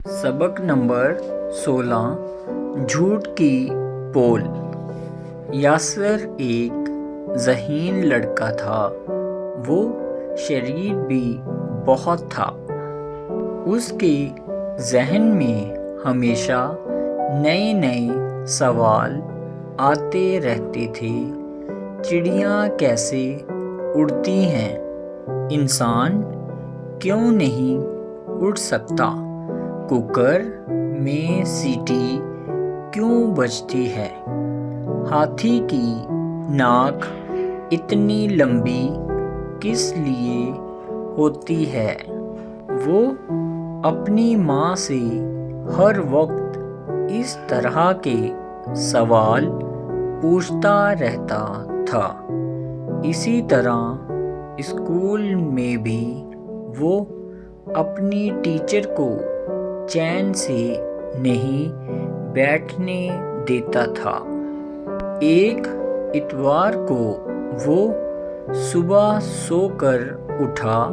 सबक नंबर 16 झूठ की पोल। यासर एक ज़हीन लड़का था। वो शरीर भी बहुत था। उसके जहन में हमेशा नए नए सवाल आते रहते थे। चिड़ियाँ कैसे उड़ती हैं? इंसान क्यों नहीं उड़ सकता? कुकर में सीटी क्यों बजती है? हाथी की नाक इतनी लंबी किस लिए होती है? वो अपनी माँ से हर वक्त इस तरह के सवाल पूछता रहता था। इसी तरह स्कूल में भी वो अपनी टीचर को चैन से नहीं बैठने देता था। एक इतवार को वो सुबह सोकर उठा,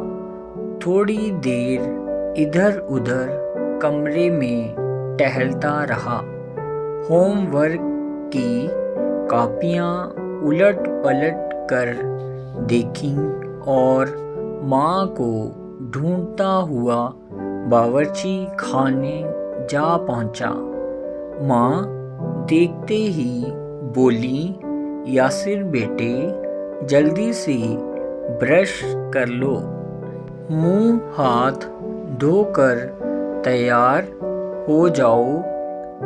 थोड़ी देर इधर उधर कमरे में टहलता रहा। होमवर्क की कॉपियाँ उलट पलट कर देखीं और माँ को ढूंढता हुआ बावर्ची खाने जा पहुंचा। माँ देखते ही बोली, यासिर बेटे, जल्दी से ब्रश कर लो, मुंह हाथ धोकर तैयार हो जाओ,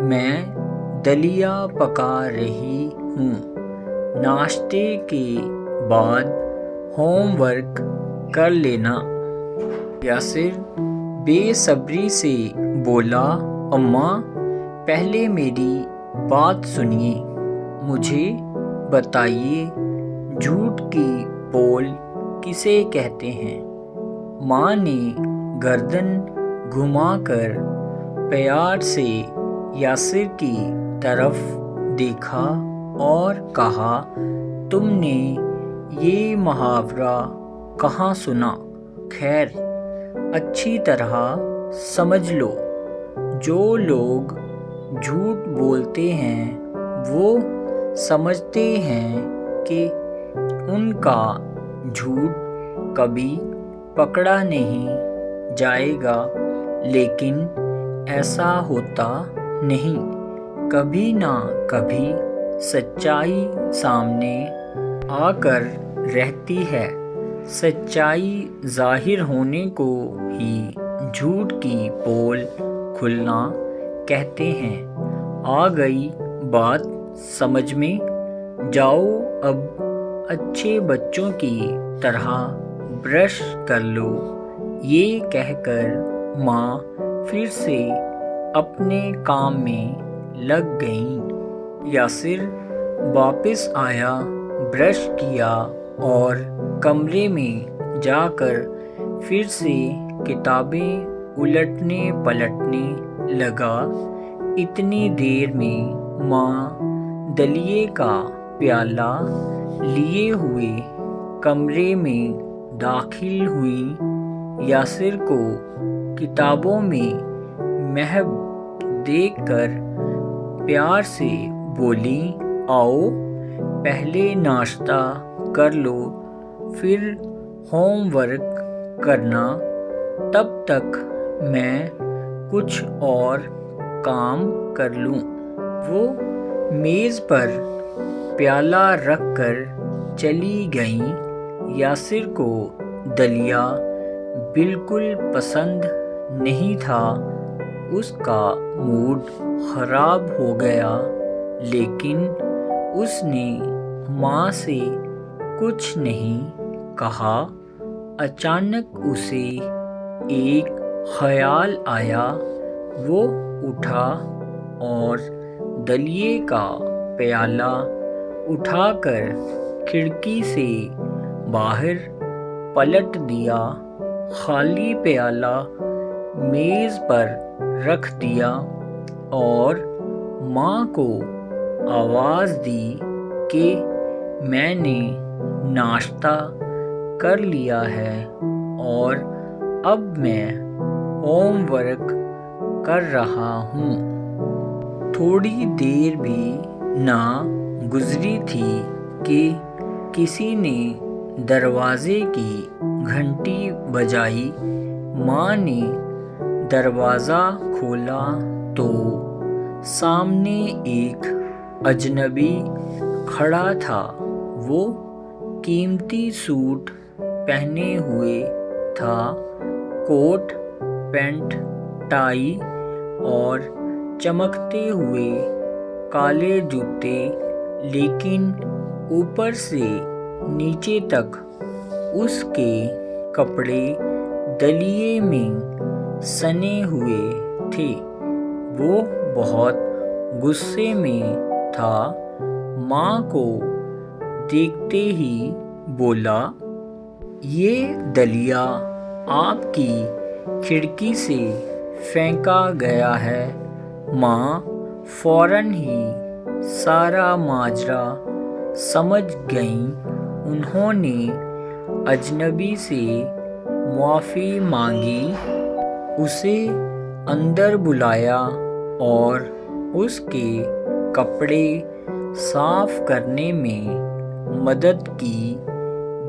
मैं दलिया पका रही हूँ। नाश्ते के बाद होमवर्क कर लेना। यासिर बेसब्री से बोला, अम्मा पहले मेरी बात सुनिए, मुझे बताइए झूठ की पोल किसे कहते हैं? माँ ने गर्दन घुमाकर प्यार से यासिर की तरफ देखा और कहा, तुमने ये मुहावरा कहाँ सुना? खैर, अच्छी तरह समझ लो, जो लोग झूठ बोलते हैं वो समझते हैं कि उनका झूठ कभी पकड़ा नहीं जाएगा, लेकिन ऐसा होता नहीं। कभी ना कभी सच्चाई सामने आकर रहती है। सच्चाई जाहिर होने को ही झूठ की पोल खुलना कहते हैं। आ गई बात समझ में? जाओ अब अच्छे बच्चों की तरह ब्रश कर लो। ये कहकर माँ फिर से अपने काम में लग गई। यासिर वापस आया, ब्रश किया और कमरे में जाकर फिर से किताबें उलटने पलटने लगा। इतनी देर में माँ दलिए का प्याला लिए हुए कमरे में दाखिल हुई। यासिर को किताबों में महव देखकर प्यार से बोली, आओ पहले नाश्ता कर लो, फिर होमवर्क करना, तब तक मैं कुछ और काम कर लूँ। वो मेज़ पर प्याला रख कर चली गईं। यासिर को दलिया बिल्कुल पसंद नहीं था। उसका मूड खराब हो गया, लेकिन उसने माँ से कुछ नहीं कहा। अचानक उसे एक ख्याल आया। वो उठा और दलिए का प्याला उठाकर खिड़की से बाहर पलट दिया। खाली प्याला मेज़ पर रख दिया और माँ को आवाज़ दी कि मैंने नाश्ता कर लिया है और अब मैं होमवर्क کر رہا ہوں۔ تھوڑی دیر بھی نہ گزری تھی کہ کسی نے دروازے کی گھنٹی بجائی۔ ماں نے دروازہ کھولا تو سامنے ایک اجنبی کھڑا تھا۔ وہ قیمتی سوٹ پہنے ہوئے تھا، کوٹ پینٹ ٹائی اور چمکتے ہوئے کالے جوتے، لیکن اوپر سے نیچے تک اس کے کپڑے دلیے میں سنے ہوئے تھے۔ وہ بہت غصے میں تھا۔ ماں کو دیکھتے ہی بولا، یہ دلیا آپ کی کھڑکی سے پھینکا گیا ہے۔ ماں فوراً ہی سارا ماجرا سمجھ گئیں۔ انہوں نے اجنبی سے معافی مانگی، اسے اندر بلایا اور اس کے کپڑے صاف کرنے میں مدد کی۔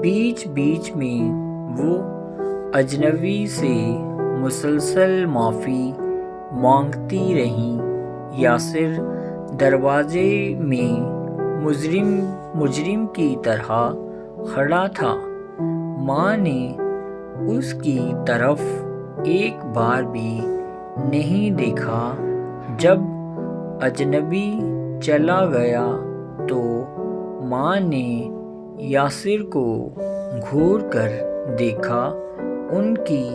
بیچ بیچ میں وہ اجنبی سے مسلسل معافی مانگتی رہیں۔ یاسر دروازے میں مجرم کی طرح کھڑا تھا۔ ماں نے اس کی طرف ایک بار بھی نہیں دیکھا۔ جب اجنبی چلا گیا تو ماں نے یاسر کو گھور کر دیکھا۔ ان کی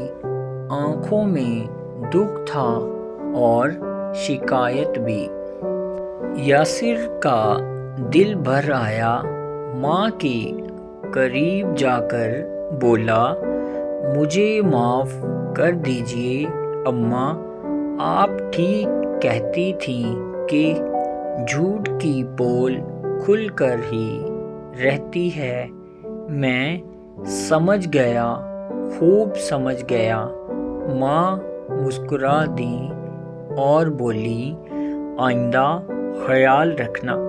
آنکھوں میں دکھ تھا اور شکایت بھی۔ یاسر کا دل بھر آیا۔ ماں کے قریب جا کر بولا، مجھے معاف کر دیجیے اماں، آپ ٹھیک کہتی تھیں کہ جھوٹ کی پول کھل کر ہی رہتی ہے۔ میں سمجھ گیا، خوب سمجھ گیا۔ ماں مسکرا دیں اور بولی، آئندہ خیال رکھنا۔